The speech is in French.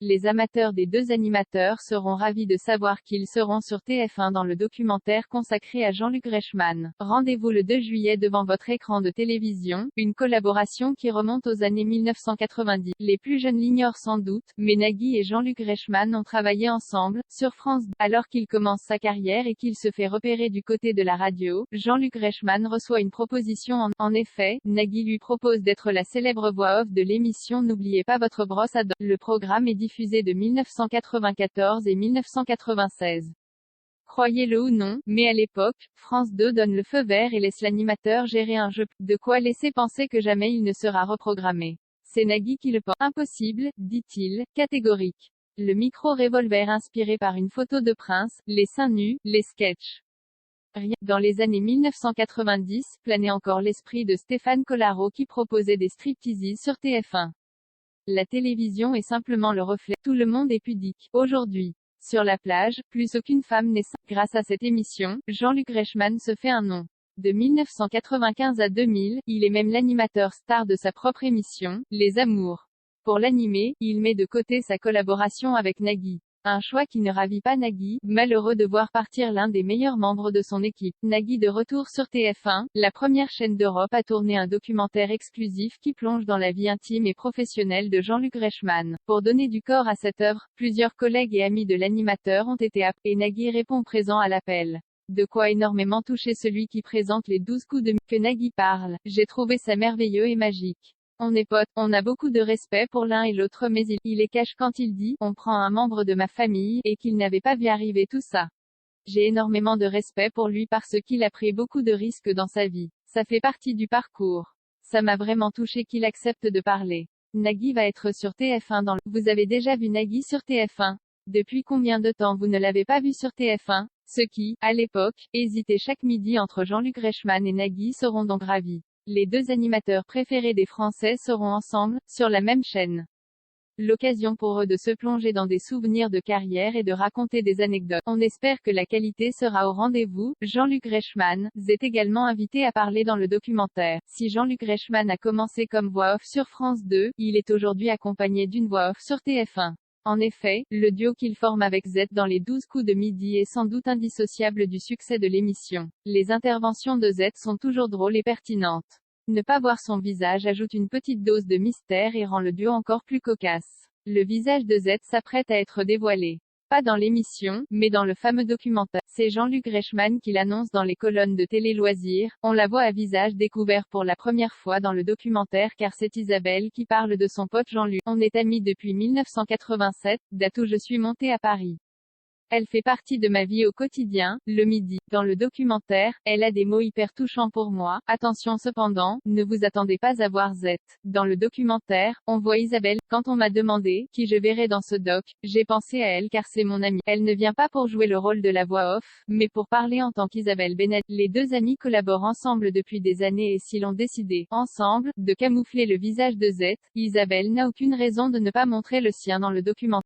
Les amateurs des deux animateurs seront ravis de savoir qu'ils seront sur TF1 dans le documentaire consacré à Jean-Luc Reichmann. Rendez-vous le 2 juillet devant votre écran de télévision, une collaboration qui remonte aux années 1990. Les plus jeunes l'ignorent sans doute, mais Nagui et Jean-Luc Reichmann ont travaillé ensemble, sur France 2. Alors qu'il commence sa carrière et qu'il se fait repérer du côté de la radio, Jean-Luc Reichmann reçoit une proposition en effet, Nagui lui propose d'être la célèbre voix off de l'émission N'oubliez pas votre brosse à dents. Le programme est diffusé de 1994 et 1996. Croyez-le ou non, mais à l'époque, France 2 donne le feu vert et laisse l'animateur gérer un jeu, de quoi laisser penser que jamais il ne sera reprogrammé. C'est Nagui qui le pense. Impossible, dit-il, catégorique. Le micro-revolver inspiré par une photo de Prince, les seins nus, les sketchs. Rien. Dans les années 1990, planait encore l'esprit de Stéphane Collaro qui proposait des stripteases sur TF1. La télévision est simplement le reflet. Tout le monde est pudique. Aujourd'hui, sur la plage, plus aucune femme n'est simple. Grâce à cette émission, Jean-Luc Reichmann se fait un nom. De 1995 à 2000, il est même l'animateur star de sa propre émission, Les Amours. Pour l'animer, il met de côté sa collaboration avec Nagui. Un choix qui ne ravit pas Nagui, malheureux de voir partir l'un des meilleurs membres de son équipe. Nagui de retour sur TF1, la première chaîne d'Europe a tourné un documentaire exclusif qui plonge dans la vie intime et professionnelle de Jean-Luc Reichmann. Pour donner du corps à cette œuvre, plusieurs collègues et amis de l'animateur ont été appelés, et Nagui répond présent à l'appel. De quoi énormément toucher celui qui présente les 12 coups de que Nagui parle. J'ai trouvé ça merveilleux et magique. On est potes, on a beaucoup de respect pour l'un et l'autre mais il est cash quand il dit « on prend un membre de ma famille » et qu'il n'avait pas vu arriver tout ça. J'ai énormément de respect pour lui parce qu'il a pris beaucoup de risques dans sa vie. Ça fait partie du parcours. Ça m'a vraiment touché qu'il accepte de parler. Nagui va être sur TF1 dans le... Vous avez déjà vu Nagui sur TF1? Depuis combien de temps vous ne l'avez pas vu sur TF1? Ceux qui, à l'époque, hésitaient chaque midi entre Jean-Luc Reichmann et Nagui seront donc ravis. Les deux animateurs préférés des Français seront ensemble, sur la même chaîne. L'occasion pour eux de se plonger dans des souvenirs de carrière et de raconter des anecdotes. On espère que la qualité sera au rendez-vous. Jean-Luc Reichmann est également invité à parler dans le documentaire. Si Jean-Luc Reichmann a commencé comme voix off sur France 2, il est aujourd'hui accompagné d'une voix off sur TF1. En effet, le duo qu'il forme avec Z dans les 12 coups de midi est sans doute indissociable du succès de l'émission. Les interventions de Z sont toujours drôles et pertinentes. Ne pas voir son visage ajoute une petite dose de mystère et rend le duo encore plus cocasse. Le visage de Z s'apprête à être dévoilé. Pas dans l'émission, mais dans le fameux documentaire. C'est Jean-Luc Reichmann qui l'annonce dans les colonnes de Télé Loisirs. On la voit à visage découvert pour la première fois dans le documentaire car c'est Isabelle qui parle de son pote Jean-Luc. On est amis depuis 1987, date où je suis montée à Paris. Elle fait partie de ma vie au quotidien, le midi. Dans le documentaire, elle a des mots hyper touchants pour moi. Attention cependant, ne vous attendez pas à voir Z. Dans le documentaire, on voit Isabelle. Quand on m'a demandé qui je verrais dans ce doc, j'ai pensé à elle car c'est mon amie. Elle ne vient pas pour jouer le rôle de la voix off, mais pour parler en tant qu'Isabelle Bennett. Les deux amis collaborent ensemble depuis des années et s'ils ont décidé, ensemble, de camoufler le visage de Z, Isabelle n'a aucune raison de ne pas montrer le sien dans le documentaire.